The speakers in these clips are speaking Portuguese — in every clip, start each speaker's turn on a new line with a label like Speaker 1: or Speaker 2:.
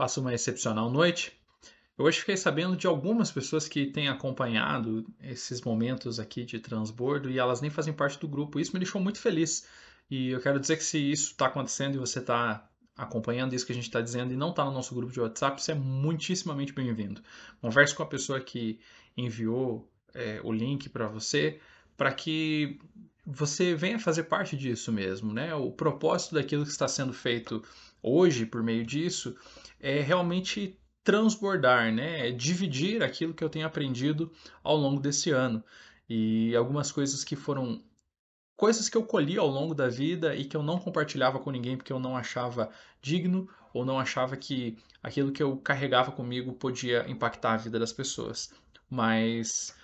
Speaker 1: Faça uma excepcional noite. Eu hoje fiquei sabendo de algumas pessoas que têm acompanhado esses momentos aqui de transbordo e elas nem fazem parte do grupo. Isso me deixou muito feliz. E eu quero dizer que se isso está acontecendo e você está acompanhando isso que a gente está dizendo e não está no nosso grupo de WhatsApp, você é muitíssimamente bem-vindo. Converse com a pessoa que enviou o link para você, para que você venha fazer parte disso mesmo, né? O propósito daquilo que está sendo feito hoje por meio disso é realmente transbordar, né? É dividir aquilo que eu tenho aprendido ao longo desse ano. E algumas coisas que foram coisas que eu colhi ao longo da vida e que eu não compartilhava com ninguém porque eu não achava digno ou não achava que aquilo que eu carregava comigo podia impactar a vida das pessoas. Mas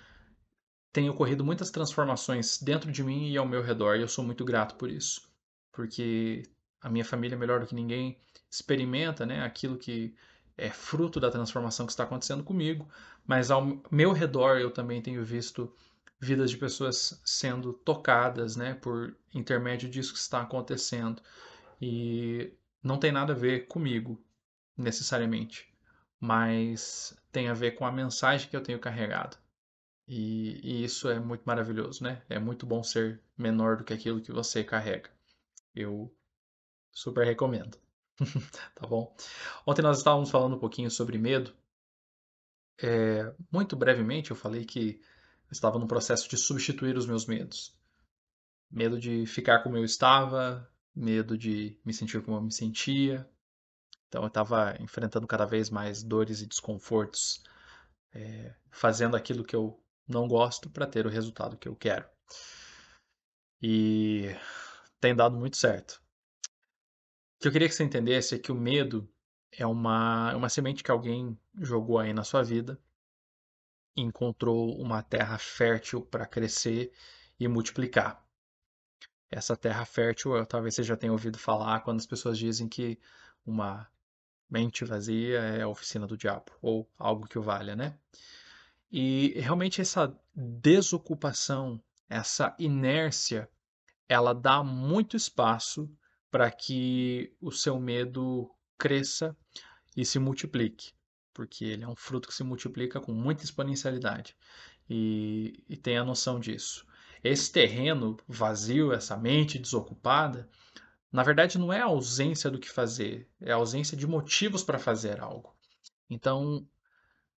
Speaker 1: tem ocorrido muitas transformações dentro de mim e ao meu redor, e eu sou muito grato por isso. Porque a minha família, melhor do que ninguém, experimenta, né, aquilo que é fruto da transformação que está acontecendo comigo, mas ao meu redor eu também tenho visto vidas de pessoas sendo tocadas, né, por intermédio disso que está acontecendo. E não tem nada a ver comigo, necessariamente, mas tem a ver com a mensagem que eu tenho carregado. E isso é muito maravilhoso, né? É muito bom ser menor do que aquilo que você carrega. Eu super recomendo, tá bom? Ontem nós estávamos falando um pouquinho sobre medo. Muito brevemente eu falei que eu estava num processo de substituir os meus medos. Medo de ficar como eu estava, medo de me sentir como eu me sentia. Então eu estava enfrentando cada vez mais dores e desconfortos, fazendo aquilo que eu não gosto para ter o resultado que eu quero. E tem dado muito certo. O que eu queria que você entendesse é que o medo é uma semente que alguém jogou aí na sua vida e encontrou uma terra fértil para crescer e multiplicar. Essa terra fértil, talvez você já tenha ouvido falar quando as pessoas dizem que uma mente vazia é a oficina do diabo, ou algo que o valha, né? E realmente essa desocupação, essa inércia, ela dá muito espaço para que o seu medo cresça e se multiplique, porque ele é um fruto que se multiplica com muita exponencialidade e tem a noção disso. Esse terreno vazio, essa mente desocupada, na verdade não é a ausência do que fazer, é a ausência de motivos para fazer algo. Então,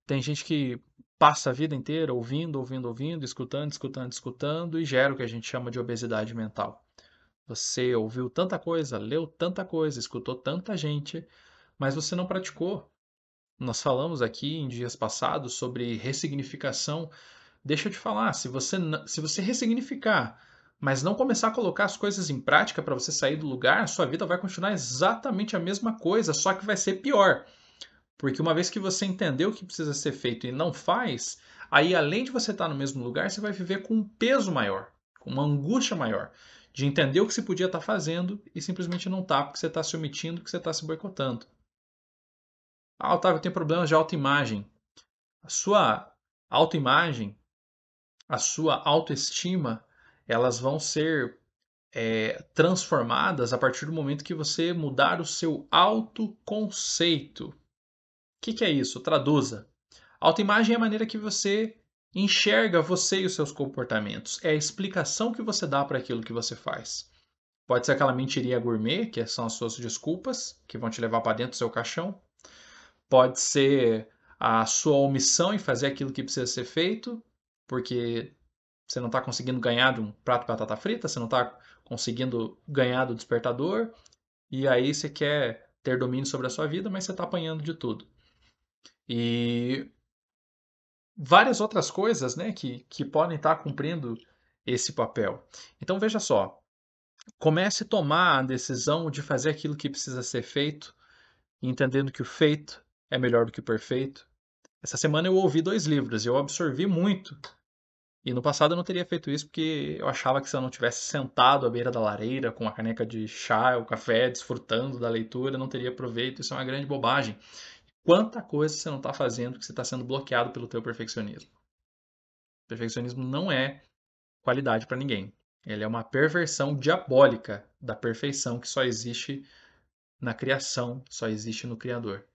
Speaker 1: tem gente que passa a vida inteira ouvindo, ouvindo, ouvindo, escutando, escutando, escutando e gera o que a gente chama de obesidade mental. Você ouviu tanta coisa, leu tanta coisa, escutou tanta gente, mas você não praticou. Nós falamos aqui em dias passados sobre ressignificação. Deixa eu te falar, se você ressignificar, mas não começar a colocar as coisas em prática para você sair do lugar, sua vida vai continuar exatamente a mesma coisa, só que vai ser pior. Porque uma vez que você entendeu o que precisa ser feito e não faz, aí além de você estar no mesmo lugar, você vai viver com um peso maior, com uma angústia maior, de entender o que você podia estar fazendo e simplesmente não está, porque você está se omitindo, porque você está se boicotando. Ah, Otávio, tem problemas de autoimagem. A sua autoimagem, a sua autoestima, elas vão ser transformadas a partir do momento que você mudar o seu autoconceito. O que é isso? Traduza. Autoimagem é a maneira que você enxerga você e os seus comportamentos. É a explicação que você dá para aquilo que você faz. Pode ser aquela mentirinha gourmet, que são as suas desculpas, que vão te levar para dentro do seu caixão. Pode ser a sua omissão em fazer aquilo que precisa ser feito, porque você não está conseguindo ganhar de um prato de batata frita, você não está conseguindo ganhar do despertador, e aí você quer ter domínio sobre a sua vida, mas você está apanhando de tudo. E várias outras coisas, né, que podem estar cumprindo esse papel. Então veja só, comece a tomar a decisão de fazer aquilo que precisa ser feito, entendendo que o feito é melhor do que o perfeito. Essa semana eu ouvi 2 livros e eu absorvi muito. E no passado eu não teria feito isso porque eu achava que se eu não tivesse sentado à beira da lareira com uma caneca de chá ou café, desfrutando da leitura, não teria proveito. Isso é uma grande bobagem. Quanta coisa você não está fazendo que você está sendo bloqueado pelo teu perfeccionismo. Perfeccionismo não é qualidade para ninguém. Ele é uma perversão diabólica da perfeição que só existe na criação, só existe no Criador.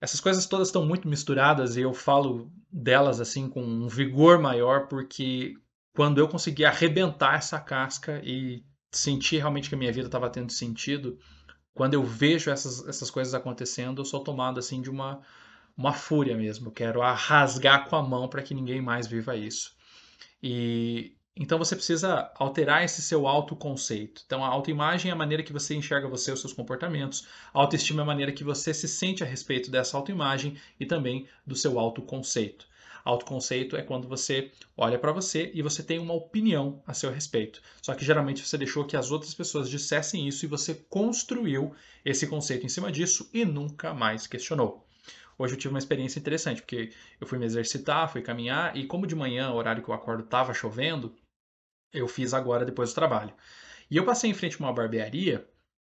Speaker 1: Essas coisas todas estão muito misturadas e eu falo delas assim com um vigor maior porque quando eu consegui arrebentar essa casca e sentir realmente que a minha vida estava tendo sentido, quando eu vejo essas coisas acontecendo, eu sou tomado assim de uma fúria mesmo. Eu quero rasgar com a mão para que ninguém mais viva isso. E então você precisa alterar esse seu autoconceito. Então a autoimagem é a maneira que você enxerga você e os seus comportamentos. A autoestima é a maneira que você se sente a respeito dessa autoimagem e também do seu autoconceito. Autoconceito é quando você olha para você e você tem uma opinião a seu respeito. Só que geralmente você deixou que as outras pessoas dissessem isso e você construiu esse conceito em cima disso e nunca mais questionou. Hoje eu tive uma experiência interessante, porque eu fui me exercitar, fui caminhar, e como de manhã, o horário que eu acordo estava chovendo, eu fiz agora depois do trabalho. E eu passei em frente a uma barbearia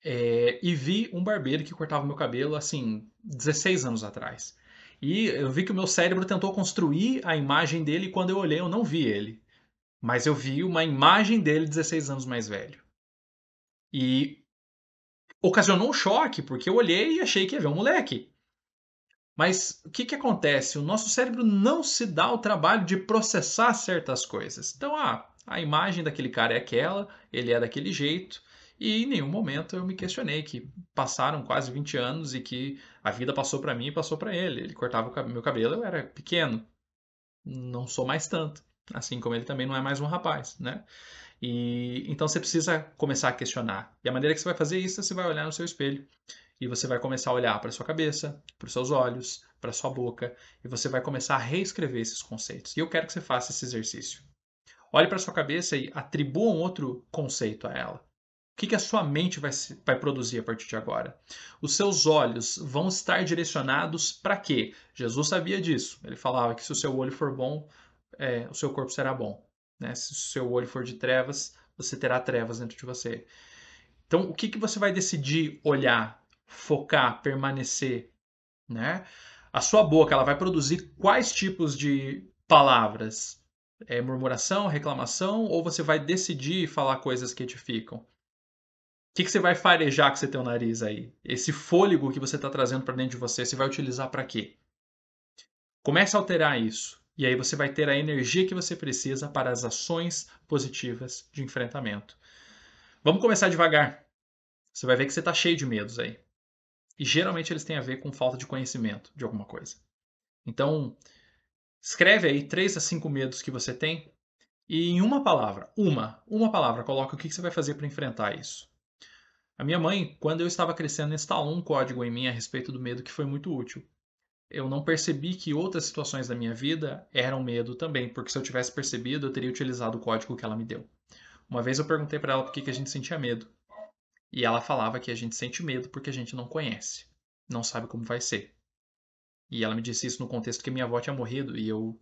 Speaker 1: e vi um barbeiro que cortava meu cabelo, assim, 16 anos atrás. E eu vi que o meu cérebro tentou construir a imagem dele, e quando eu olhei, eu não vi ele. Mas eu vi uma imagem dele 16 anos mais velho. E ocasionou um choque, porque eu olhei e achei que ia ver um moleque. Mas o que, que acontece? O nosso cérebro não se dá o trabalho de processar certas coisas. Então, a imagem daquele cara é aquela, ele é daquele jeito, e em nenhum momento eu me questionei que passaram quase 20 anos e que a vida passou para mim e passou para ele. Ele cortava o meu cabelo, eu era pequeno, não sou mais tanto. Assim como ele também não é mais um rapaz, né? E então você precisa começar a questionar. E a maneira que você vai fazer isso é você vai olhar no seu espelho e você vai começar a olhar para sua cabeça, para os seus olhos, para sua boca, e você vai começar a reescrever esses conceitos. E eu quero que você faça esse exercício. Olhe para sua cabeça e atribua um outro conceito a ela. O que, que a sua mente vai produzir a partir de agora? Os seus olhos vão estar direcionados para quê? Jesus sabia disso. Ele falava que se o seu olho for bom, o seu corpo será bom. Né? Se o seu olho for de trevas, você terá trevas dentro de você. Então, o que, que você vai decidir olhar, focar, permanecer, né? A sua boca, ela vai produzir quais tipos de palavras? É murmuração, reclamação, ou você vai decidir falar coisas que edificam? O que, que você vai farejar com esse teu nariz aí? Esse fôlego que você está trazendo para dentro de você, você vai utilizar para quê? Comece a alterar isso. E aí você vai ter a energia que você precisa para as ações positivas de enfrentamento. Vamos começar devagar. Você vai ver que você está cheio de medos aí. E geralmente eles têm a ver com falta de conhecimento de alguma coisa. Então, escreve aí 3 a 5 medos que você tem e em uma palavra, uma palavra, coloca o que você vai fazer para enfrentar isso. A minha mãe, quando eu estava crescendo, instalou um código em mim a respeito do medo que foi muito útil. Eu não percebi que outras situações da minha vida eram medo também, porque se eu tivesse percebido, eu teria utilizado o código que ela me deu. Uma vez eu perguntei para ela por que a gente sentia medo, e ela falava que a gente sente medo porque a gente não conhece, não sabe como vai ser. E ela me disse isso no contexto que minha avó tinha morrido e eu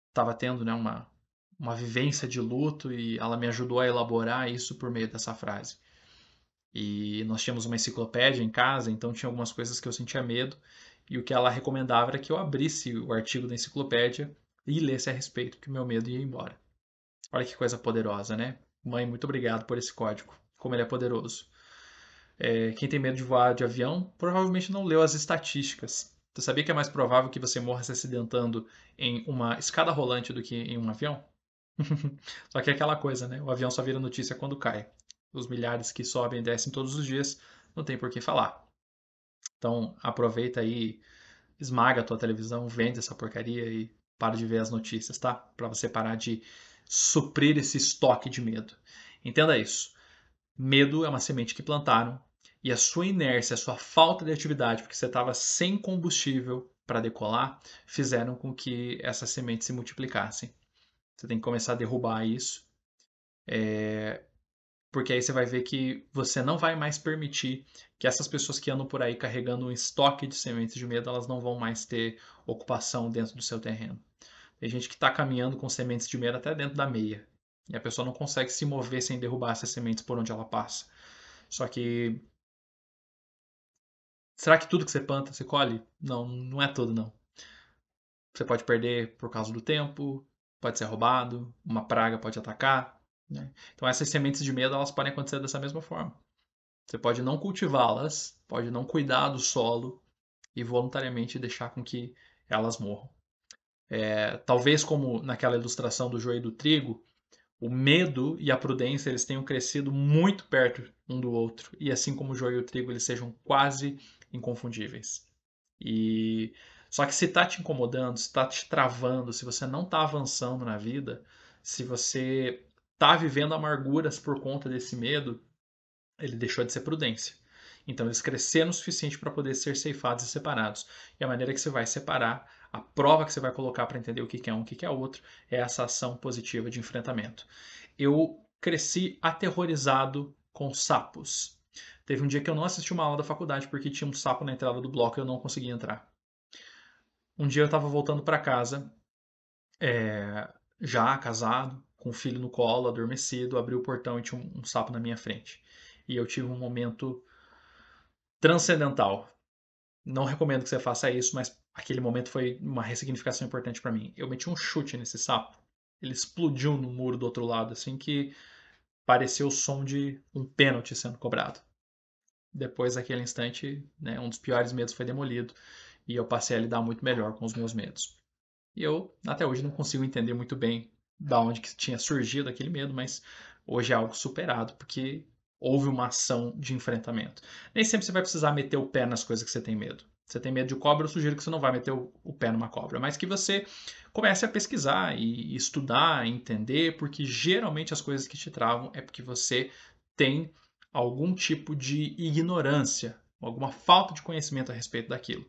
Speaker 1: estava tendo, né, uma vivência de luto e ela me ajudou a elaborar isso por meio dessa frase. E nós tínhamos uma enciclopédia em casa, então tinha algumas coisas que eu sentia medo e o que ela recomendava era que eu abrisse o artigo da enciclopédia e lesse a respeito, que o meu medo ia embora. Olha que coisa poderosa, né? Mãe, muito obrigado por esse código, como ele é poderoso. Quem tem medo de voar de avião provavelmente não leu as estatísticas. Você sabia que é mais provável que você morra se acidentando em uma escada rolante do que em um avião? Só que é aquela coisa, né? O avião só vira notícia quando cai. Os milhares que sobem e descem todos os dias não tem por que falar. Então aproveita aí, esmaga a tua televisão, vende essa porcaria e para de ver as notícias, tá? Para você parar de suprir esse estoque de medo. Entenda isso. Medo é uma semente que plantaram e a sua inércia, a sua falta de atividade, porque você estava sem combustível para decolar, fizeram com que essas sementes se multiplicassem. Você tem que começar a derrubar isso, porque aí você vai ver que você não vai mais permitir que essas pessoas que andam por aí carregando um estoque de sementes de medo, elas não vão mais ter ocupação dentro do seu terreno. Tem gente que está caminhando com sementes de medo até dentro da meia. E a pessoa não consegue se mover sem derrubar essas sementes por onde ela passa. Só que será que tudo que você planta você colhe? Não, não é tudo não. Você pode perder por causa do tempo, pode ser roubado, uma praga pode atacar, né? Então essas sementes de medo elas podem acontecer dessa mesma forma. Você pode não cultivá-las, pode não cuidar do solo e voluntariamente deixar com que elas morram. Talvez como naquela ilustração do joio e do trigo, o medo e a prudência eles tenham crescido muito perto um do outro e assim como o joio e o trigo eles sejam quase inconfundíveis. E só que se está te incomodando, se está te travando, se você não está avançando na vida, se você está vivendo amarguras por conta desse medo, ele deixou de ser prudência. Então eles cresceram o suficiente para poder ser ceifados e separados. E a maneira que você vai separar, a prova que você vai colocar para entender o que é um e o que é outro, é essa ação positiva de enfrentamento. Eu cresci aterrorizado com sapos. Teve um dia que eu não assisti uma aula da faculdade porque tinha um sapo na entrada do bloco e eu não conseguia entrar. Um dia eu estava voltando para casa, já casado, com o filho no colo, adormecido, abri o portão e tinha um sapo na minha frente. E eu tive um momento transcendental. Não recomendo que você faça isso, mas aquele momento foi uma ressignificação importante para mim. Eu meti um chute nesse sapo. Ele explodiu no muro do outro lado, assim que pareceu o som de um pênalti sendo cobrado. Depois daquele instante, né, um dos piores medos foi demolido e eu passei a lidar muito melhor com os meus medos. E eu até hoje não consigo entender muito bem da onde que tinha surgido aquele medo, mas hoje é algo superado porque houve uma ação de enfrentamento. Nem sempre você vai precisar meter o pé nas coisas que você tem medo. Você tem medo de cobra, eu sugiro que você não vá meter o pé numa cobra, mas que você comece a pesquisar e estudar, e entender, porque geralmente as coisas que te travam é porque você tem algum tipo de ignorância, alguma falta de conhecimento a respeito daquilo.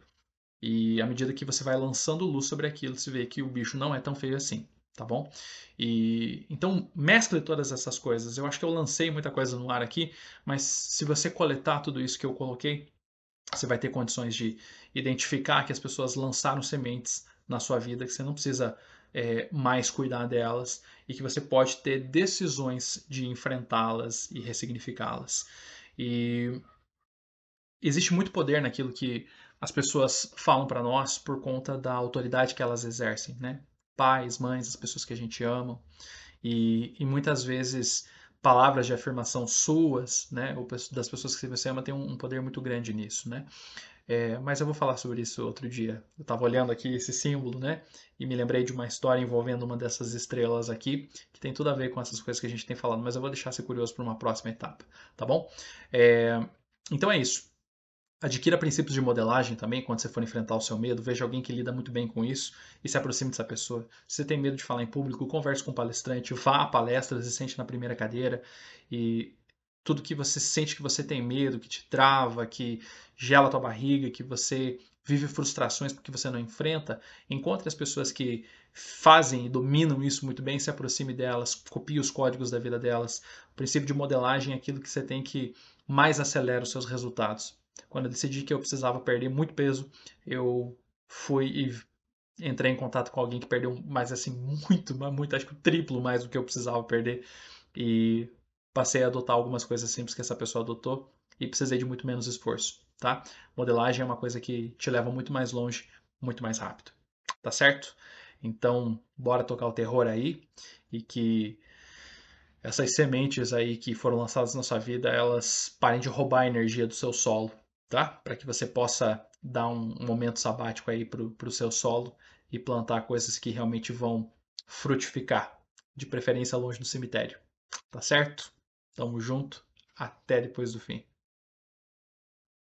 Speaker 1: E à medida que você vai lançando luz sobre aquilo, você vê que o bicho não é tão feio assim, tá bom? E então mescle todas essas coisas. Eu acho que eu lancei muita coisa no ar aqui, mas se você coletar tudo isso que eu coloquei, você vai ter condições de identificar que as pessoas lançaram sementes na sua vida, que você não precisa mais cuidar delas e que você pode ter decisões de enfrentá-las e ressignificá-las. E existe muito poder naquilo que as pessoas falam para nós por conta da autoridade que elas exercem, né? Pais, mães, as pessoas que a gente ama e muitas vezes palavras de afirmação suas, né, ou das pessoas que você ama tem um poder muito grande nisso, né? Mas eu vou falar sobre isso outro dia. Eu estava olhando aqui esse símbolo, né, e me lembrei de uma história envolvendo uma dessas estrelas aqui que tem tudo a ver com essas coisas que a gente tem falado, mas eu vou deixar você curioso para uma próxima etapa, tá bom? É, então é isso. Adquira princípios de modelagem também quando você for enfrentar o seu medo. Veja alguém que lida muito bem com isso e se aproxime dessa pessoa. Se você tem medo de falar em público, converse com um palestrante, vá a palestras e sente na primeira cadeira. E tudo que você sente que você tem medo, que te trava, que gela a tua barriga, que você vive frustrações porque você não enfrenta, encontre as pessoas que fazem e dominam isso muito bem, se aproxime delas, copie os códigos da vida delas. O princípio de modelagem é aquilo que você tem que mais acelera os seus resultados. Quando eu decidi que eu precisava perder muito peso, eu fui e entrei em contato com alguém que perdeu mais assim muito, mas muito, acho que o triplo mais do que eu precisava perder e passei a adotar algumas coisas simples que essa pessoa adotou e precisei de muito menos esforço, tá? Modelagem é uma coisa que te leva muito mais longe, muito mais rápido, tá certo? Então, bora tocar o terror aí e que essas sementes aí que foram lançadas na sua vida, elas parem de roubar a energia do seu solo, tá? Para que você possa dar um momento sabático aí pro seu solo e plantar coisas que realmente vão frutificar, de preferência longe do cemitério, tá certo? Tamo junto, até depois do fim.